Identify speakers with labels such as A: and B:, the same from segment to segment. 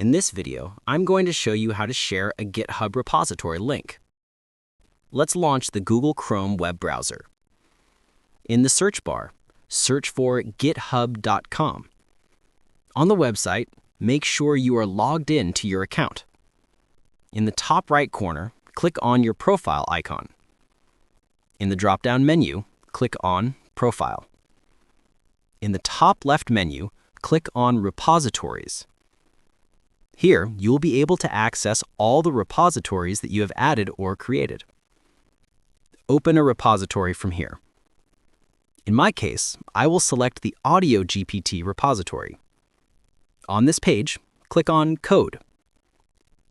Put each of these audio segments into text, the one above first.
A: In this video, I'm going to show you how to share a GitHub repository link. Let's launch the Google Chrome web browser. In the search bar, search for github.com. On the website, make sure you are logged in to your account. In the top right corner, click on your profile icon. In the drop-down menu, click on Profile. In the top left menu, click on Repositories. Here, you will be able to access all the repositories that you have added or created. Open a repository from here. In my case, I will select the Audio GPT repository. On this page, click on Code.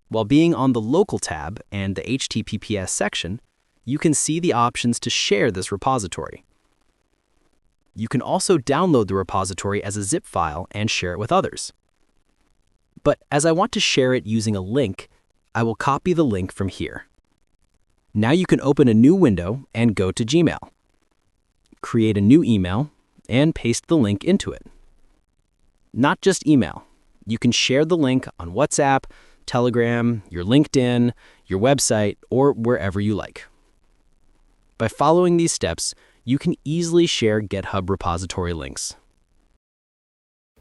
A: While being on the Local tab and the HTTPS section, you can see the options to share this repository. You can also download the repository as a zip file and share it with others. But as I want to share it using a link, I will copy the link from here. Now you can open a new window and go to Gmail. Create a new email and paste the link into it. Not just email. You can share the link on WhatsApp, Telegram, your LinkedIn, your website, or wherever you like. By following these steps, you can easily share GitHub repository links.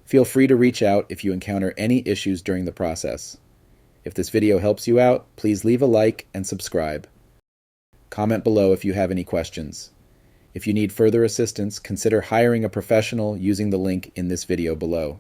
B: Feel free to reach out if you encounter any issues during the process. If this video helps you out, please leave a like and subscribe. Comment below if you have any questions. If you need further assistance, consider hiring a professional using the link in this video below.